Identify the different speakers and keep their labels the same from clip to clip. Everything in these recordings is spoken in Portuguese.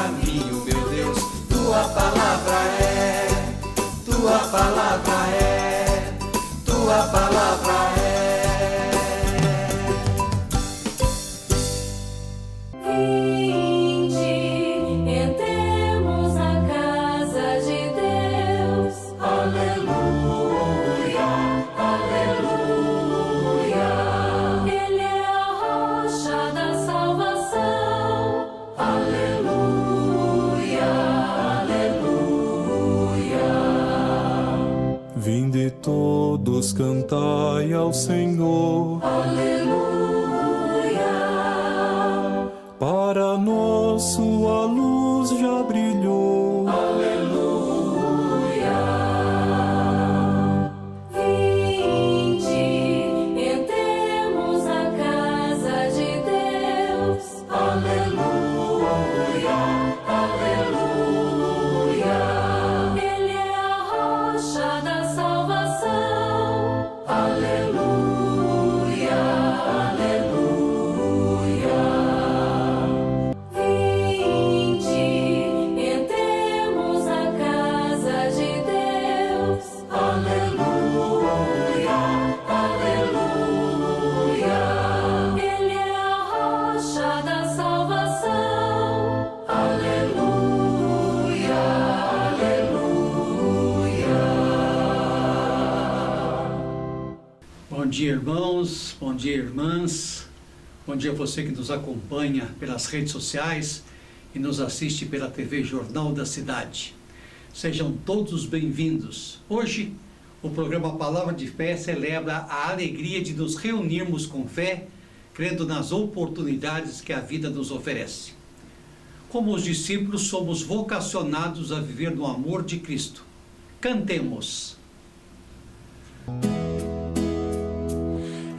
Speaker 1: caminho, meu Deus. Tua palavra é, tua palavra é, tua palavra é.
Speaker 2: Todos cantai ao Senhor,
Speaker 3: aleluia.
Speaker 2: Para nós sua luz já brilhou,
Speaker 3: aleluia. Vinde, entremos na casa de Deus, aleluia, aleluia. Ele é a rocha da aleluia, aleluia. Vinde, entremos na casa de Deus. Aleluia, aleluia. Ele é a rocha da salvação. Aleluia, aleluia.
Speaker 4: Bom dia, irmãos, bom dia, irmãs, bom dia a você que nos acompanha pelas redes sociais e nos assiste pela TV Jornal da Cidade. Sejam todos bem-vindos. Hoje, o programa Palavra de Fé celebra a alegria de nos reunirmos com fé, crendo nas oportunidades que a vida nos oferece. Como os discípulos, somos vocacionados a viver no amor de Cristo. Cantemos.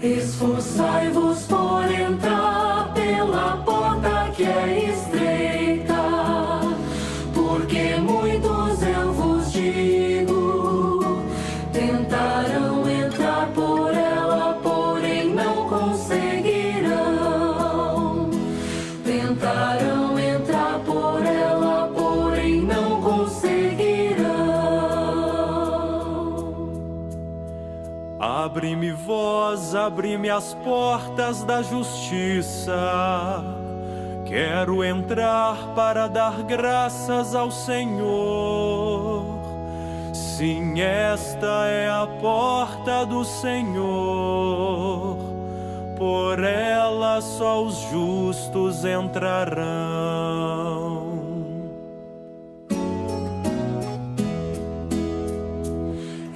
Speaker 3: Esforçai-vos por entrar pela porta que é estreita, porque muitos, eu vos digo, tentarão entrar por ela, porém não conseguirão. Tentarão entrar por ela, porém não conseguirão.
Speaker 2: Abre-me, vós, abre-me as portas da justiça. Quero entrar para dar graças ao Senhor. Sim, esta é a porta do Senhor. Por ela só os justos entrarão.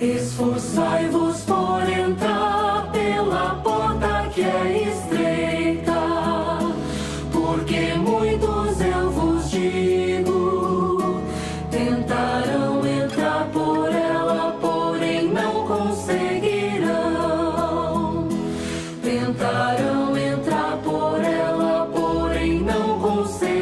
Speaker 3: Esforçai-vos por entrar pela porta que é estreita, porque muitos, eu vos digo, tentarão entrar por ela, porém não conseguirão. Tentarão entrar por ela, porém não conseguirão.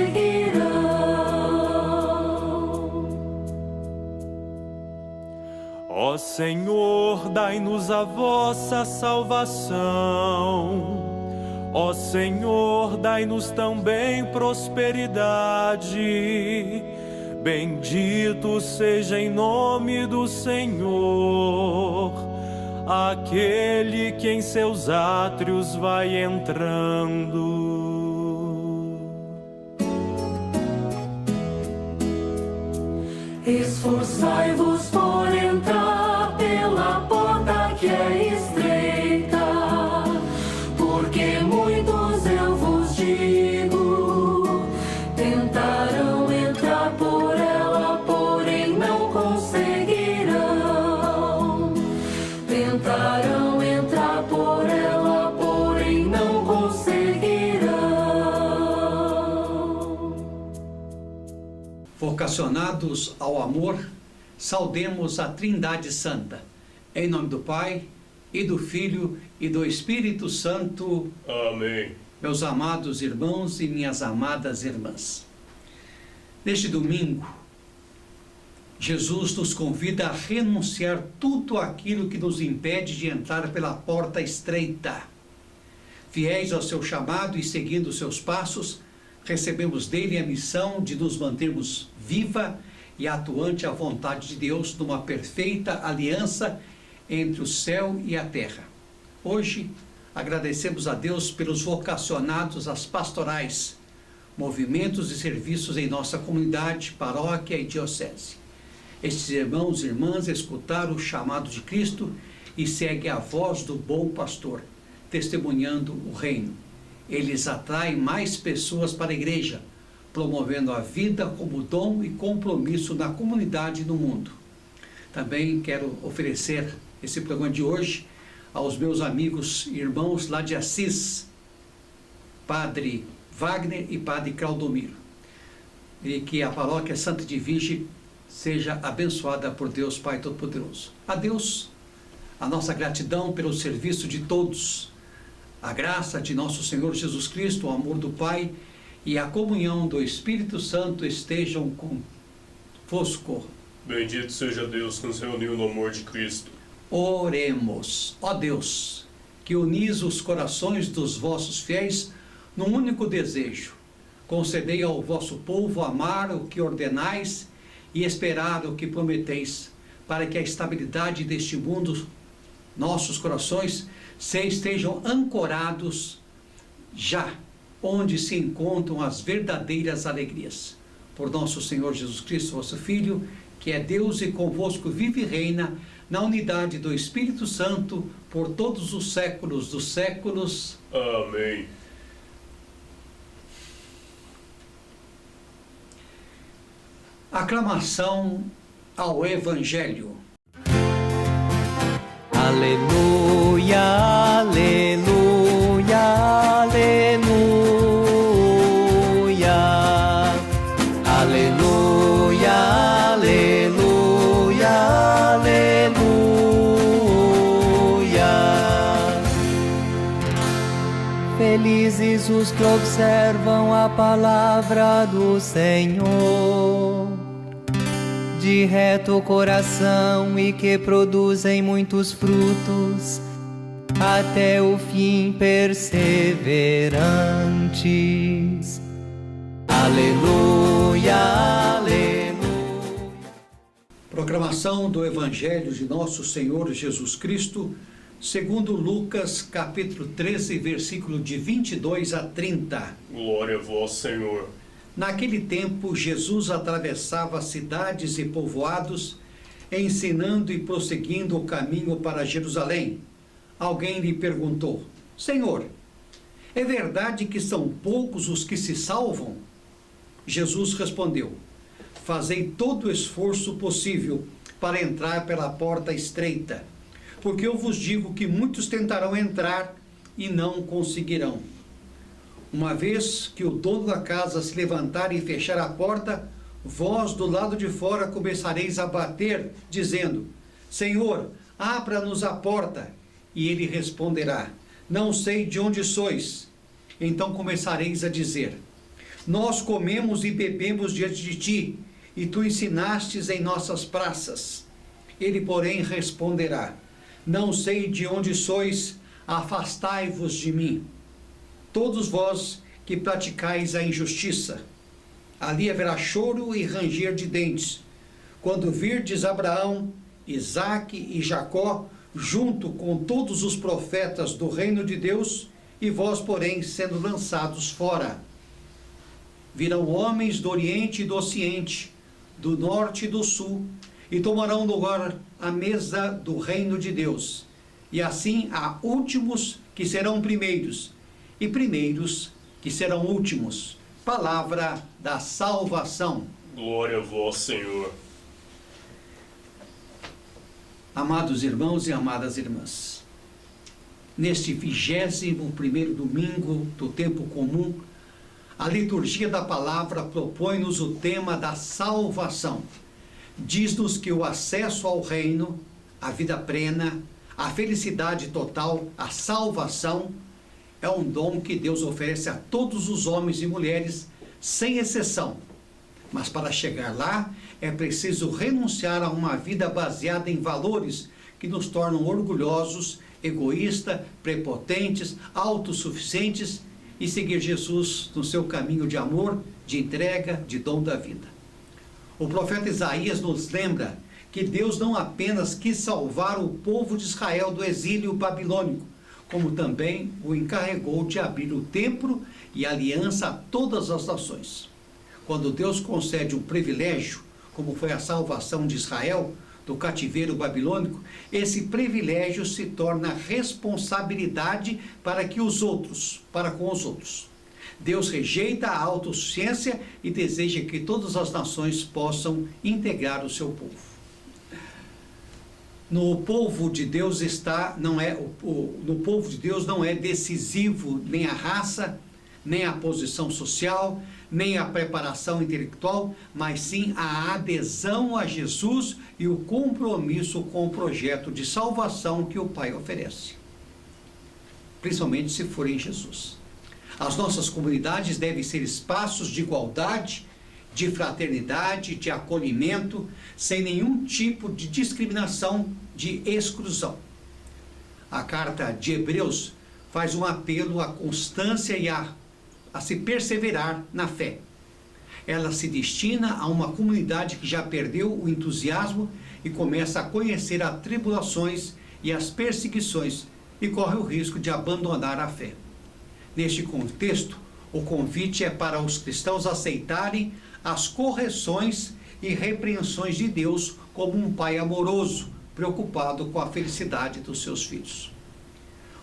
Speaker 2: Ó Senhor, dai-nos a vossa salvação. Ó Senhor, dai-nos também prosperidade. Bendito seja em nome do Senhor aquele que em seus átrios vai entrando.
Speaker 3: Esforçai-vos por entrar pela porta que é estreita, porque muitos, eu vos digo, tentarão entrar por ela, porém não conseguirão. Tentarão entrar por ela, porém não conseguirão.
Speaker 4: Vocacionados ao amor, saudemos a Trindade Santa. Em nome do Pai, e do Filho, e do Espírito Santo.
Speaker 5: Amém.
Speaker 4: Meus amados irmãos e minhas amadas irmãs. Neste domingo, Jesus nos convida a renunciar tudo aquilo que nos impede de entrar pela porta estreita. Fiéis ao seu chamado e seguindo seus passos, recebemos dele a missão de nos mantermos viva e atuante à vontade de Deus numa perfeita aliança entre o céu e a terra. Hoje, agradecemos a Deus pelos vocacionados às pastorais, movimentos e serviços em nossa comunidade, paróquia e diocese. Estes irmãos e irmãs escutaram o chamado de Cristo e seguem a voz do bom pastor, testemunhando o reino. Eles atraem mais pessoas para a igreja, promovendo a vida como dom e compromisso na comunidade e no mundo. Também quero oferecer esse programa de hoje aos meus amigos e irmãos lá de Assis, Padre Wagner e Padre Claudomiro. E que a paróquia Santa Edvige seja abençoada por Deus Pai Todo-Poderoso. A Deus, a nossa gratidão pelo serviço de todos, a graça de nosso Senhor Jesus Cristo, o amor do Pai e a comunhão do Espírito Santo estejam convosco.
Speaker 5: Bendito seja Deus que nos reuniu no amor de Cristo.
Speaker 4: Oremos. Ó Deus, que unis os corações dos vossos fiéis num único desejo, concedei ao vosso povo amar o que ordenais e esperar o que prometeis, para que a estabilidade deste mundo, nossos corações, estejam ancorados já, onde se encontram as verdadeiras alegrias. Por nosso Senhor Jesus Cristo, vosso Filho, que é Deus e convosco vive e reina, na unidade do Espírito Santo, por todos os séculos dos séculos.
Speaker 5: Amém.
Speaker 4: Aclamação ao Evangelho.
Speaker 6: Aleluia, aleluia, aleluia. Aleluia, aleluia, aleluia. Felizes os que observam a palavra do Senhor de reto coração e que produzem muitos frutos até o fim perseverantes. Aleluia, aleluia.
Speaker 4: Proclamação do Evangelho de nosso Senhor Jesus Cristo, segundo Lucas, capítulo 13, versículo de 22 a 30.
Speaker 5: Glória a vós, Senhor.
Speaker 4: Naquele tempo, Jesus atravessava cidades e povoados, ensinando e prosseguindo o caminho para Jerusalém. Alguém lhe perguntou: Senhor, é verdade que são poucos os que se salvam? Jesus respondeu: Fazei todo o esforço possível para entrar pela porta estreita, porque eu vos digo que muitos tentarão entrar e não conseguirão. Uma vez que o dono da casa se levantar e fechar a porta, vós do lado de fora começareis a bater, dizendo: Senhor, abra-nos a porta. E ele responderá: Não sei de onde sois. Então começareis a dizer: Nós comemos e bebemos diante de ti, e tu ensinastes em nossas praças. Ele, porém, responderá: Não sei de onde sois, afastai-vos de mim, todos vós que praticais a injustiça. Ali haverá choro e ranger de dentes, quando virdes Abraão, Isaque e Jacó, junto com todos os profetas do reino de Deus, e vós, porém, sendo lançados fora. Virão homens do Oriente e do Ocidente, do Norte e do Sul, e tomarão lugar à mesa do reino de Deus. E assim há últimos que serão primeiros, e primeiros que serão últimos. Palavra da salvação.
Speaker 5: Glória a vós, Senhor.
Speaker 4: Amados irmãos e amadas irmãs, neste 21º domingo do tempo comum, a liturgia da palavra propõe-nos o tema da salvação. Diz-nos que o acesso ao reino, a vida plena, a felicidade total, a salvação, é um dom que Deus oferece a todos os homens e mulheres, sem exceção. Mas para chegar lá, é preciso renunciar a uma vida baseada em valores que nos tornam orgulhosos, egoístas, prepotentes, autossuficientes e seguir Jesus no seu caminho de amor, de entrega, de dom da vida. O profeta Isaías nos lembra que Deus não apenas quis salvar o povo de Israel do exílio babilônico, como também o encarregou de abrir o templo e aliança a todas as nações. Quando Deus concede um privilégio, como foi a salvação de Israel do cativeiro babilônico, esse privilégio se torna responsabilidade para com os outros. Deus rejeita a autossuficiência e deseja que todas as nações possam integrar o seu povo. No povo de Deus não é decisivo nem a raça, nem a posição social, nem a preparação intelectual, mas sim a adesão a Jesus e o compromisso com o projeto de salvação que o Pai oferece, principalmente se for em Jesus. As nossas comunidades devem ser espaços de igualdade, de fraternidade, de acolhimento, sem nenhum tipo de discriminação, de exclusão. A carta de Hebreus faz um apelo à constância e a se perseverar na fé. Ela se destina a uma comunidade que já perdeu o entusiasmo e começa a conhecer as tribulações e as perseguições e corre o risco de abandonar a fé. Neste contexto, o convite é para os cristãos aceitarem as correções e repreensões de Deus como um pai amoroso, preocupado com a felicidade dos seus filhos.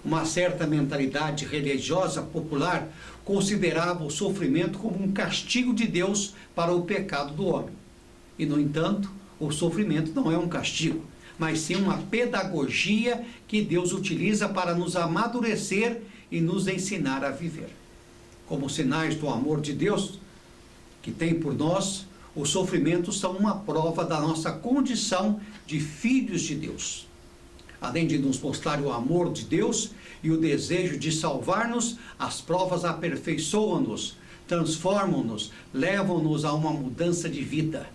Speaker 4: Uma certa mentalidade religiosa popular considerava o sofrimento como um castigo de Deus para o pecado do homem. E, no entanto, o sofrimento não é um castigo, mas sim uma pedagogia que Deus utiliza para nos amadurecer e nos ensinar a viver. Como sinais do amor de Deus que tem por nós, os sofrimentos são uma prova da nossa condição de filhos de Deus. Além de nos mostrar o amor de Deus e o desejo de salvar-nos, as provas aperfeiçoam-nos, transformam-nos, levam-nos a uma mudança de vida.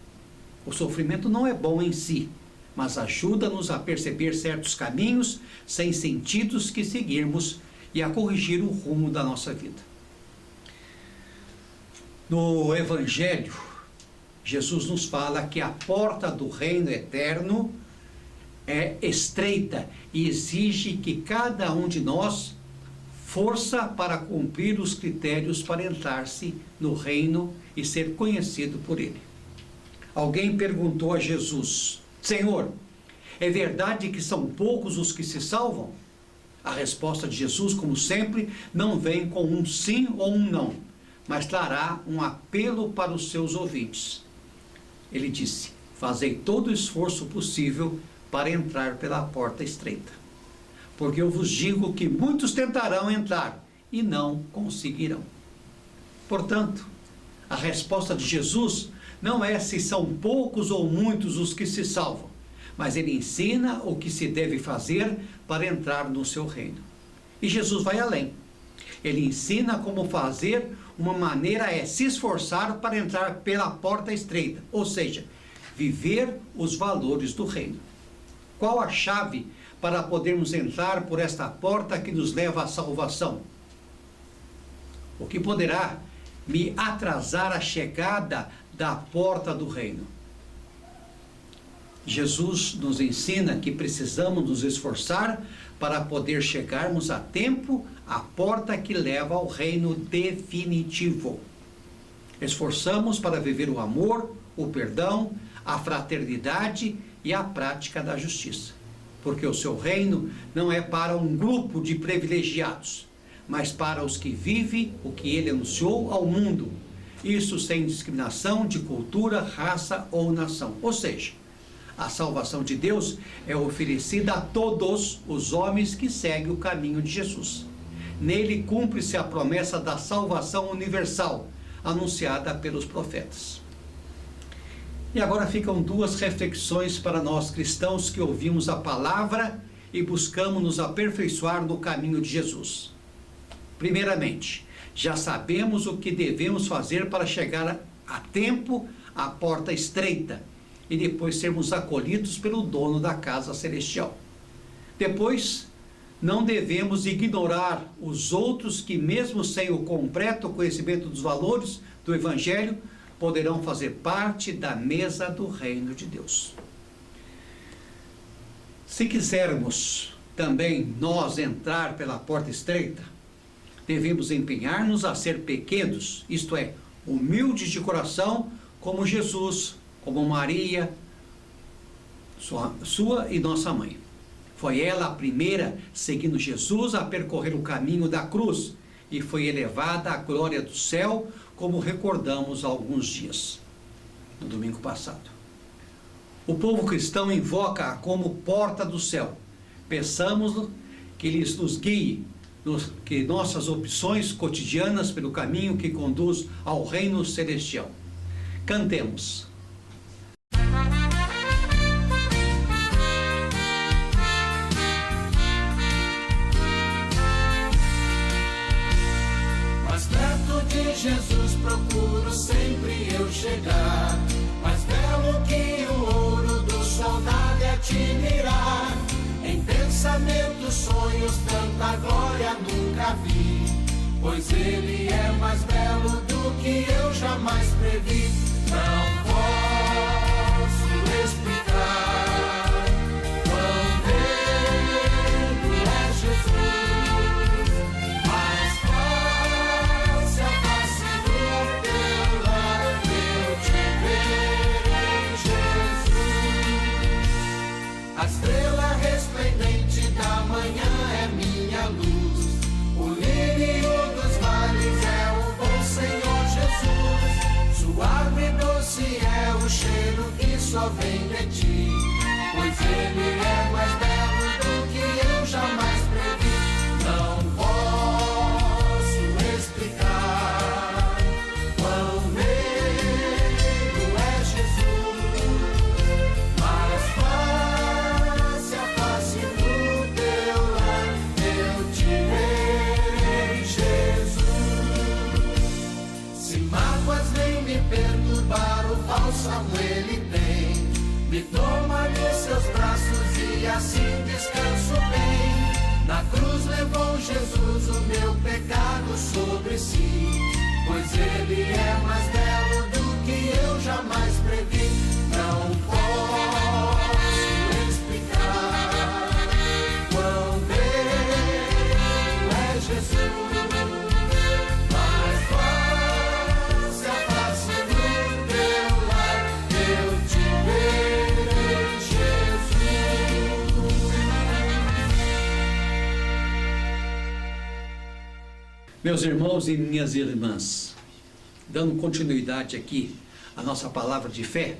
Speaker 4: O sofrimento não é bom em si, mas ajuda-nos a perceber certos caminhos sem sentidos que seguirmos e a corrigir o rumo da nossa vida. No Evangelho, Jesus nos fala que a porta do reino eterno é estreita e exige que cada um de nós força para cumprir os critérios para entrar-se no reino e ser conhecido por ele. Alguém perguntou a Jesus: Senhor, é verdade que são poucos os que se salvam? A resposta de Jesus, como sempre, não vem com um sim ou um não, mas trará um apelo para os seus ouvintes. Ele disse: fazei todo o esforço possível para entrar pela porta estreita, porque eu vos digo que muitos tentarão entrar e não conseguirão. Portanto, a resposta de Jesus não é se são poucos ou muitos os que se salvam, mas ele ensina o que se deve fazer para entrar no seu reino. E Jesus vai além. Ele ensina como fazer. Uma maneira é se esforçar para entrar pela porta estreita, ou seja, viver os valores do reino. Qual a chave para podermos entrar por esta porta que nos leva à salvação? O que poderá me atrasar a chegada da porta do reino? Jesus nos ensina que precisamos nos esforçar para poder chegarmos a tempo à porta que leva ao reino definitivo. Esforçamos para viver o amor, o perdão, a fraternidade e a prática da justiça, porque o seu reino não é para um grupo de privilegiados, mas para os que vivem o que ele anunciou ao mundo, isso sem discriminação de cultura, raça ou nação. Ou seja, a salvação de Deus é oferecida a todos os homens que seguem o caminho de Jesus. Nele cumpre-se a promessa da salvação universal, anunciada pelos profetas. E agora ficam duas reflexões para nós cristãos que ouvimos a palavra e buscamos nos aperfeiçoar no caminho de Jesus. Primeiramente, já sabemos o que devemos fazer para chegar a tempo à porta estreita e depois sermos acolhidos pelo dono da casa celestial. Depois, não devemos ignorar os outros que, mesmo sem o completo conhecimento dos valores do Evangelho, poderão fazer parte da mesa do reino de Deus. Se quisermos também nós entrar pela porta estreita, devemos empenhar-nos a ser pequenos, isto é, humildes de coração, como Jesus, como Maria, sua e nossa mãe. Foi ela a primeira, seguindo Jesus, a percorrer o caminho da cruz e foi elevada à glória do céu, como recordamos há alguns dias, no domingo passado. O povo cristão invoca-a como porta do céu. Peçamos que Ele nos guie, que nossas opções cotidianas pelo caminho que conduz ao reino celestial. Cantemos.
Speaker 1: Mais perto de Jesus procuro sempre eu chegar, mais belo que o ouro do soldado é te mirar. Em pensamentos, sonhos, tanta glória nunca vi, pois Ele é mais belo do que eu jamais previ. Não posso explicar quão belo é Jesus, mas face a face do teu lado eu te verei, Jesus. A estrela resplendente da manhã é minha luz, o lírio dos vales é o bom Senhor Jesus. Suave e doce é o cheiro que só vem de ti, pois Ele é mais belo do que eu jamais previ. Não posso explicar quão belo é Jesus, mas face a face do teu lar eu te verei, Jesus. Se mágoas vêm me perturbar, o bálsamo Ele tem, me toma nos seus braços e assim descanso bem. Na cruz levou Jesus o meu pecado sobre si, pois Ele é mais belo do que eu jamais previ. Não posso explicar quão belo é Jesus, mas face a face do teu lar eu te verei, Jesus.
Speaker 4: Meus irmãos e minhas irmãs, dando continuidade aqui à nossa palavra de fé,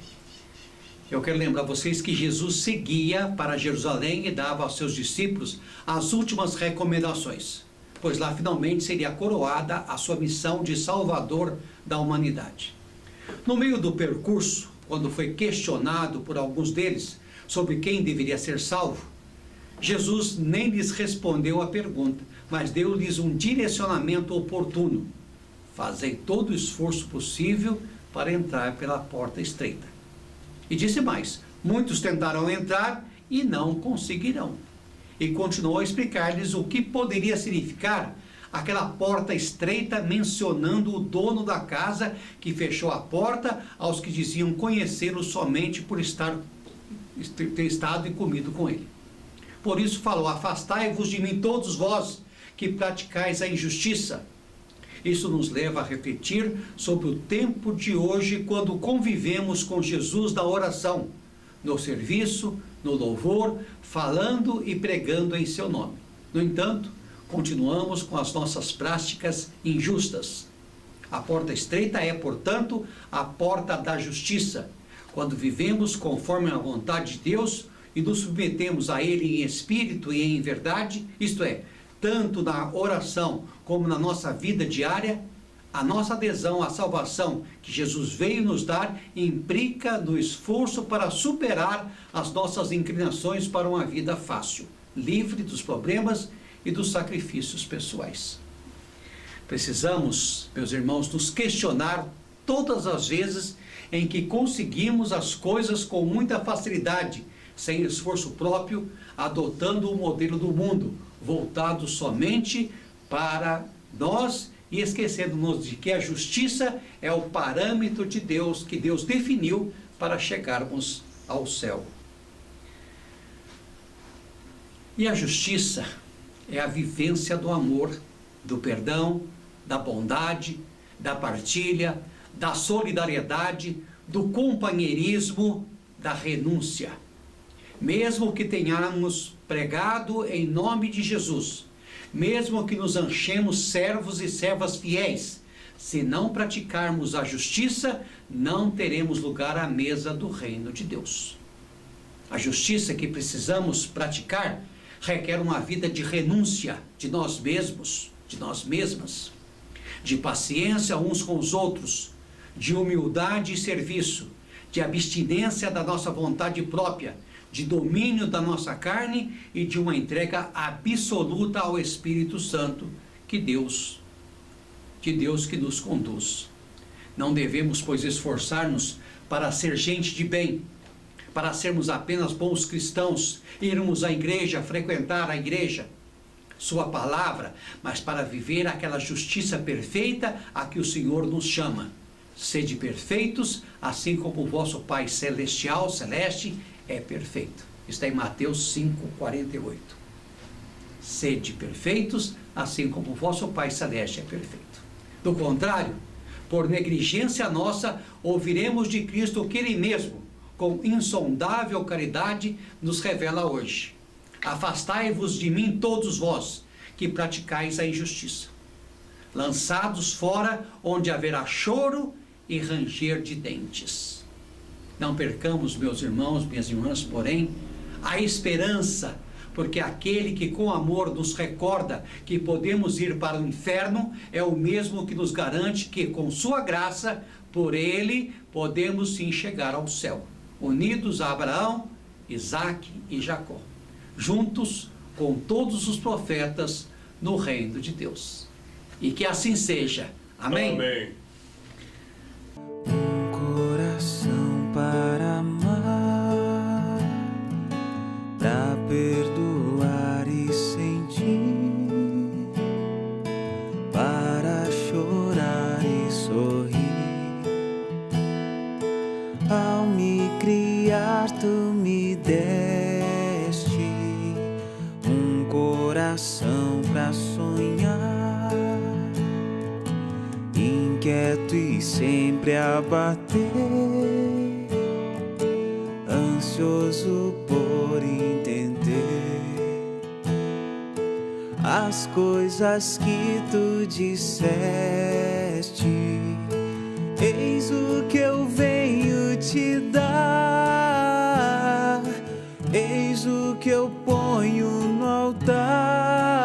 Speaker 4: eu quero lembrar vocês que Jesus seguia para Jerusalém e dava aos seus discípulos as últimas recomendações, pois lá finalmente seria coroada a sua missão de salvador da humanidade. No meio do percurso, quando foi questionado por alguns deles sobre quem deveria ser salvo, Jesus nem lhes respondeu a pergunta, mas deu-lhes um direcionamento oportuno. Fazei todo o esforço possível para entrar pela porta estreita. E disse mais: muitos tentarão entrar e não conseguirão. E continuou a explicar-lhes o que poderia significar aquela porta estreita, mencionando o dono da casa que fechou a porta aos que diziam conhecê-lo somente por ter estado e comido com ele. Por isso falou: afastai-vos de mim todos vós que praticais a injustiça. Isso nos leva a refletir sobre o tempo de hoje, quando convivemos com Jesus na oração, no serviço, no louvor, falando e pregando em seu nome. No entanto, continuamos com as nossas práticas injustas. A porta estreita é, portanto, a porta da justiça. Quando vivemos conforme a vontade de Deus e nos submetemos a Ele em espírito e em verdade, isto é, tanto na oração como na nossa vida diária, a nossa adesão à salvação que Jesus veio nos dar implica no esforço para superar as nossas inclinações para uma vida fácil, livre dos problemas e dos sacrifícios pessoais. Precisamos, meus irmãos, nos questionar todas as vezes em que conseguimos as coisas com muita facilidade, sem esforço próprio, adotando o modelo do mundo, voltado somente para nós e esquecendo-nos de que a justiça é o parâmetro de Deus, que Deus definiu para chegarmos ao céu. E a justiça é a vivência do amor, do perdão, da bondade, da partilha, da solidariedade, do companheirismo, da renúncia. Mesmo que tenhamos pregado em nome de Jesus, mesmo que nos achemos servos e servas fiéis, se não praticarmos a justiça, não teremos lugar à mesa do reino de Deus. A justiça que precisamos praticar requer uma vida de renúncia de nós mesmos, de nós mesmas, de paciência uns com os outros, de humildade e serviço, de abstinência da nossa vontade própria, de domínio da nossa carne e de uma entrega absoluta ao Espírito Santo, que Deus que nos conduz. Não devemos, pois, esforçar-nos para ser gente de bem, para sermos apenas bons cristãos, irmos à igreja, frequentar a igreja, sua palavra, mas para viver aquela justiça perfeita a que o Senhor nos chama. Sede perfeitos, assim como o vosso Pai celestial, celeste, é perfeito. Está em Mateus 5:48. Sede perfeitos, assim como o vosso Pai celeste é perfeito. Do contrário, por negligência nossa, ouviremos de Cristo o que Ele mesmo, com insondável caridade, nos revela hoje. Afastai-vos de mim todos vós, que praticais a injustiça. Lançados fora, onde haverá choro e ranger de dentes. Não percamos, meus irmãos, minhas irmãs, porém, a esperança, porque aquele que com amor nos recorda que podemos ir para o inferno é o mesmo que nos garante que com sua graça, por ele, podemos sim chegar ao céu, unidos a Abraão, Isaque e Jacó, juntos com todos os profetas no reino de Deus. E que assim seja. Amém?
Speaker 5: Amém.
Speaker 6: Coração para amar, para perdoar e sentir, para chorar e sorrir. Ao me criar, tu me deste um coração para sonhar, inquieto e sempre a bater, ansioso por entender as coisas que tu disseste. Eis o que eu venho te dar, eis o que eu ponho no altar.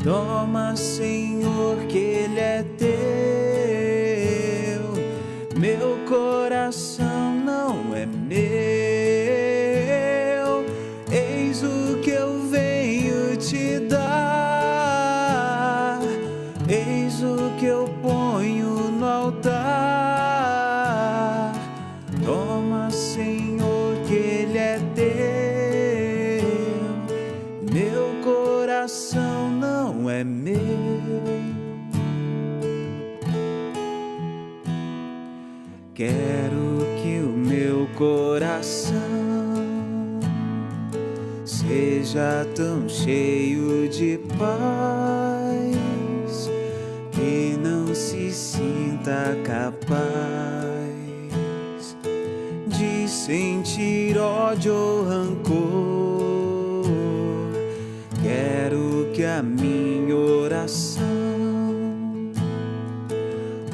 Speaker 6: Toma, Senhor, que Ele é teu. Meu coração não é meu. Eis o que eu venho te dar, eis o que eu ponho no altar. Toma, Senhor, que Ele é teu. Meu coração não é meu. Quero que o meu coração seja tão cheio de paz que não se sinta capaz de sentir ódio ou rancor. Quero que a minha oração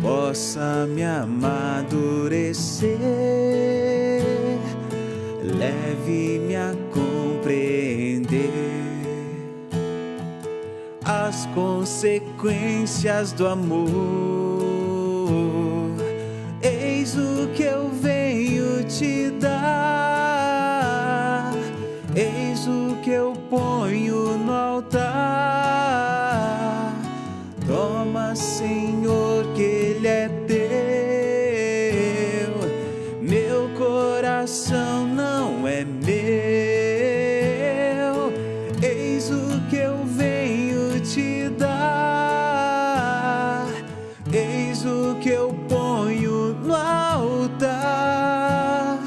Speaker 6: possa me amadurecer, leve-me a compreender as consequências do amor. Eis o que eu venho te dar, eis o que eu ponho no altar. Toma, Senhor, que Ele é teu. Meu coração não lutar.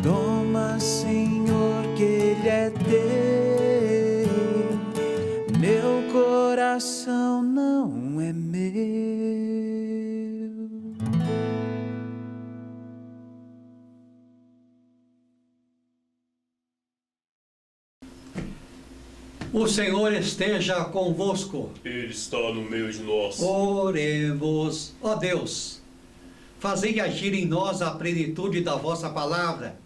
Speaker 6: Toma, Senhor, que Ele é teu. Meu coração não é meu.
Speaker 4: O Senhor esteja convosco.
Speaker 5: Ele está no meio de nós.
Speaker 4: Oremos. Ó Deus, fazei agir em nós a plenitude da vossa palavra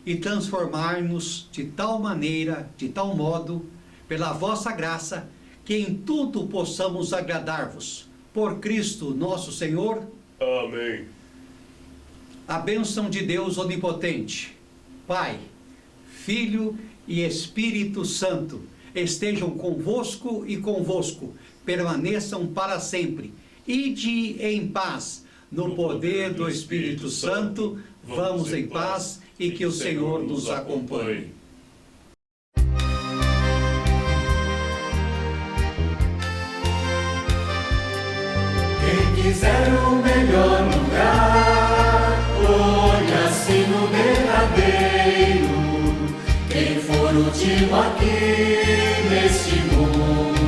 Speaker 4: e transformar-nos de tal maneira, de tal modo, pela vossa graça, que em tudo possamos agradar-vos. Por Cristo nosso Senhor.
Speaker 5: Amém.
Speaker 4: A bênção de Deus Onipotente, Pai, Filho e Espírito Santo, estejam convosco e convosco, permaneçam para sempre. Ide em paz, no poder do Espírito Santo, vamos em paz e que o Senhor nos acompanhe.
Speaker 1: Quem quiser o melhor lugar, olha-se no derradeiro. Quem for último aqui neste mundo,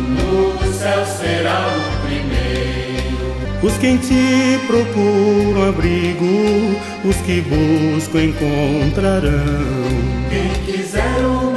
Speaker 1: no céu será o primeiro.
Speaker 2: Os que em ti procuram abrigo, os que buscam encontrarão.
Speaker 1: Quem quiser o